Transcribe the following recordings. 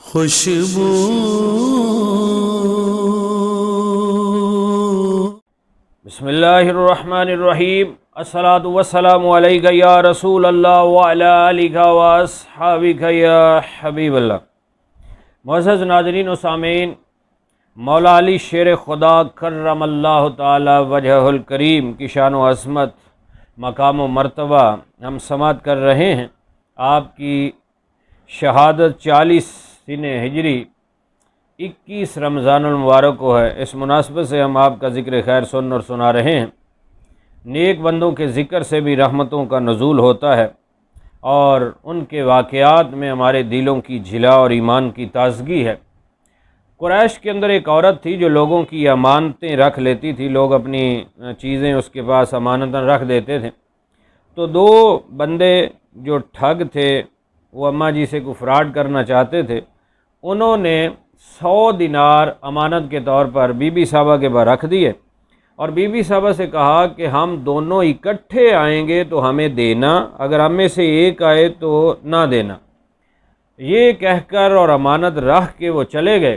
خوشبو بسم اللہ الرحمن الرحیم الصلاۃ والسلام علیک یا رسول اللہ وعلی آلک واصحابک یا حبیب اللہ۔ معزز ناظرین و سامعین، مولا علی شیر خدا کرم اللہ تعالی وجہہ الکریم کی شان و عظمت، مقام و مرتبہ ہم سماعت کر رہے ہیں۔ آپ کی شہادت 40 سنہ ہجری 21 رمضان المبارک کو ہے۔ اس مناسبت سے ہم آپ کا ذکر خیر سن اور سنا رہے ہیں۔ نیک بندوں کے ذکر سے بھی رحمتوں کا نزول ہوتا ہے اور ان کے واقعات میں ہمارے دلوں کی جھلا اور ایمان کی تازگی ہے۔ قریش کے اندر ایک عورت تھی جو لوگوں کی امانتیں رکھ لیتی تھی، لوگ اپنی چیزیں اس کے پاس امانتاً رکھ دیتے تھے۔ تو دو بندے جو ٹھگ تھے، وہ اماں جی سے کوئی فراڈ کرنا چاہتے تھے، انہوں نے 100 دینار امانت کے طور پر بی بی صاحبہ کے پاس رکھ دیے اور بی بی صاحبہ سے کہا کہ ہم دونوں اکٹھے آئیں گے تو ہمیں دینا، اگر ہم میں سے ایک آئے تو نہ دینا۔ یہ کہہ کر اور امانت رکھ کے وہ چلے گئے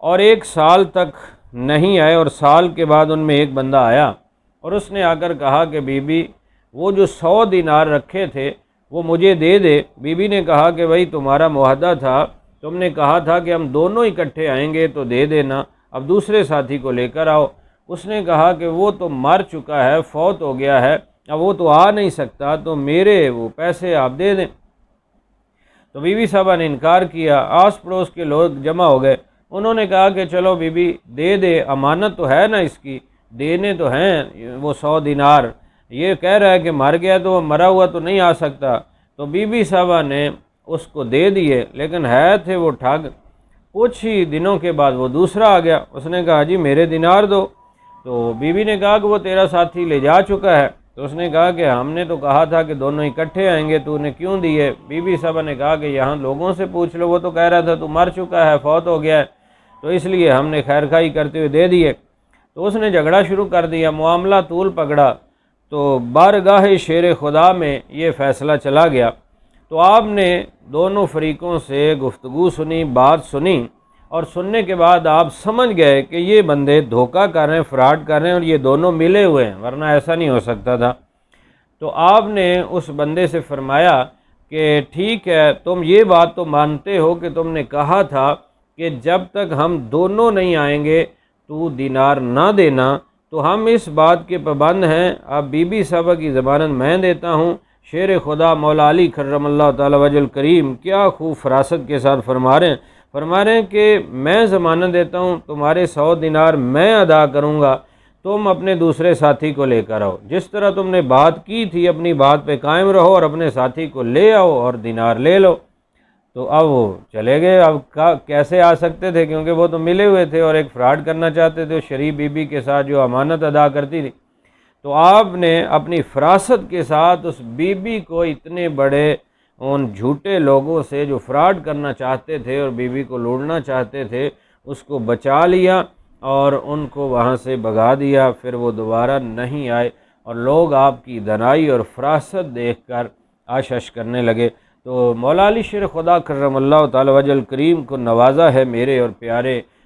اور 1 سال تک نہیں آئے، اور سال کے بعد ان میں ایک بندہ آیا اور اس نے آ کر کہا کہ بی بی وہ جو 100 دینار رکھے تھے وہ مجھے دے دے۔ بی بی نے کہا کہ بھائی تمہارا معاہدہ تھا، تم نے کہا تھا کہ ہم دونوں اکٹھے آئیں گے تو دے دینا، اب دوسرے ساتھی کو لے کر آؤ۔ اس نے کہا کہ وہ تو مر چکا ہے، فوت ہو گیا ہے، اب وہ تو آ نہیں سکتا، تو میرے وہ پیسے آپ دے دیں۔ تو بی بی صاحبہ نے انکار کیا۔ آس پڑوس کے لوگ جمع ہو گئے، انہوں نے کہا کہ چلو بی بی دے دے، امانت تو ہے نا اس کی، دینے تو ہیں وہ 100 دینار، یہ کہہ رہا ہے کہ مر گیا تو وہ مرا ہوا تو نہیں آ سکتا۔ تو بی بی صاحبہ نے اس کو دے دیے، لیکن ہے تھے وہ ٹھگ۔ کچھ ہی دنوں کے بعد وہ دوسرا آ گیا، اس نے کہا جی میرے دینار دو۔ تو بی بی نے کہا کہ وہ تیرا ساتھی لے جا چکا ہے۔ تو اس نے کہا کہ ہم نے تو کہا تھا کہ دونوں اکٹھے آئیں گے، تو نے کیوں دیے؟ بی بی صاحبہ نے کہا کہ یہاں لوگوں سے پوچھ لو، وہ تو کہہ رہا تھا تو مر چکا ہے، فوت ہو گیا ہے، تو اس لیے ہم نے خیر خواہی کرتے ہوئے دے دیے۔ تو اس نے جھگڑا شروع کر دیا، معاملہ طول پکڑا، تو بارگاہ شیر خدا میں یہ فیصلہ چلا گیا۔ تو آپ نے دونوں فریقوں سے گفتگو سنی، بات سنی، اور سننے کے بعد آپ سمجھ گئے کہ یہ بندے دھوکہ کر رہے ہیں، فراڈ کر رہے ہیں، اور یہ دونوں ملے ہوئے ہیں، ورنہ ایسا نہیں ہو سکتا تھا۔ تو آپ نے اس بندے سے فرمایا کہ ٹھیک ہے، تم یہ بات تو مانتے ہو کہ تم نے کہا تھا کہ جب تک ہم دونوں نہیں آئیں گے تو دینار نہ دینا، تو ہم اس بات کے پابند ہیں۔ اب بی بی صاحبہ کی ضمانت میں دیتا ہوں۔ شیر خدا مولا علی کرم اللہ تعالی وجہ الکریم کیا خوب فراست کے ساتھ فرما رہے ہیں کہ میں ضمانت دیتا ہوں، تمہارے 100 دینار میں ادا کروں گا، تم اپنے دوسرے ساتھی کو لے کر آؤ، جس طرح تم نے بات کی تھی اپنی بات پہ قائم رہو اور اپنے ساتھی کو لے آؤ اور دینار لے لو۔ تو اب وہ چلے گئے۔ اب کیسے آ سکتے تھے، کیونکہ وہ تو ملے ہوئے تھے اور ایک فراڈ کرنا چاہتے تھے شریف بی بی کے ساتھ جو امانت ادا کرتی تھی۔ تو آپ نے اپنی فراست کے ساتھ اس بی بی کو اتنے بڑے ان جھوٹے لوگوں سے جو فراڈ کرنا چاہتے تھے اور بی بی کو لوٹنا چاہتے تھے، اس کو بچا لیا اور ان کو وہاں سے بھگا دیا۔ پھر وہ دوبارہ نہیں آئے اور لوگ آپ کی دنائی اور فراست دیکھ کر آشش کرنے لگے۔ تو مولا علی شیر خدا کرم اللہ تعالی وجہ الکریم کو نوازا ہے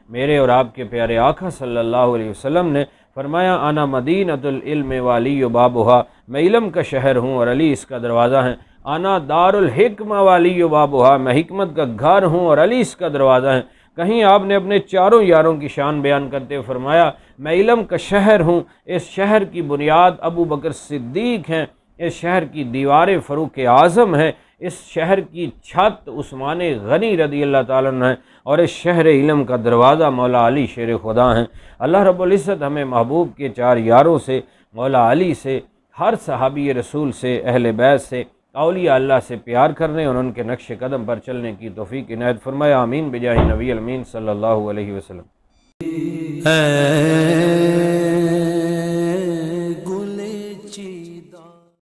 میرے اور آپ کے پیارے آقا صلی اللہ علیہ وسلم نے فرمایا، انا مدینۃ العلم والی بابھا، میں علم کا شہر ہوں اور علی اس کا دروازہ ہے۔ انا دار الحکمہ والی بابھا، میں حکمت کا گھر ہوں اور علی اس کا دروازہ ہے۔ کہیں آپ نے اپنے چاروں یاروں کی شان بیان کرتے ہوئے فرمایا، میں علم کا شہر ہوں، اس شہر کی بنیاد ابو بکر صدیق ہیں، اس شہر کی دیواریں فاروق اعظم ہیں، اس شہر کی چھت عثمان غنی رضی اللہ تعالیٰ عنہ ہے، اور اس شہر علم کا دروازہ مولا علی شیر خدا ہیں۔ اللہ رب العزت ہمیں محبوب کے 4 یاروں سے، مولا علی سے، ہر صحابی رسول سے، اہل بیت سے، اولیاء اللہ سے پیار کرنے اور ان کے نقش قدم پر چلنے کی توفیق عنایت فرمایا۔ آمین بجاہ نبی الامین صلی اللہ علیہ وسلم۔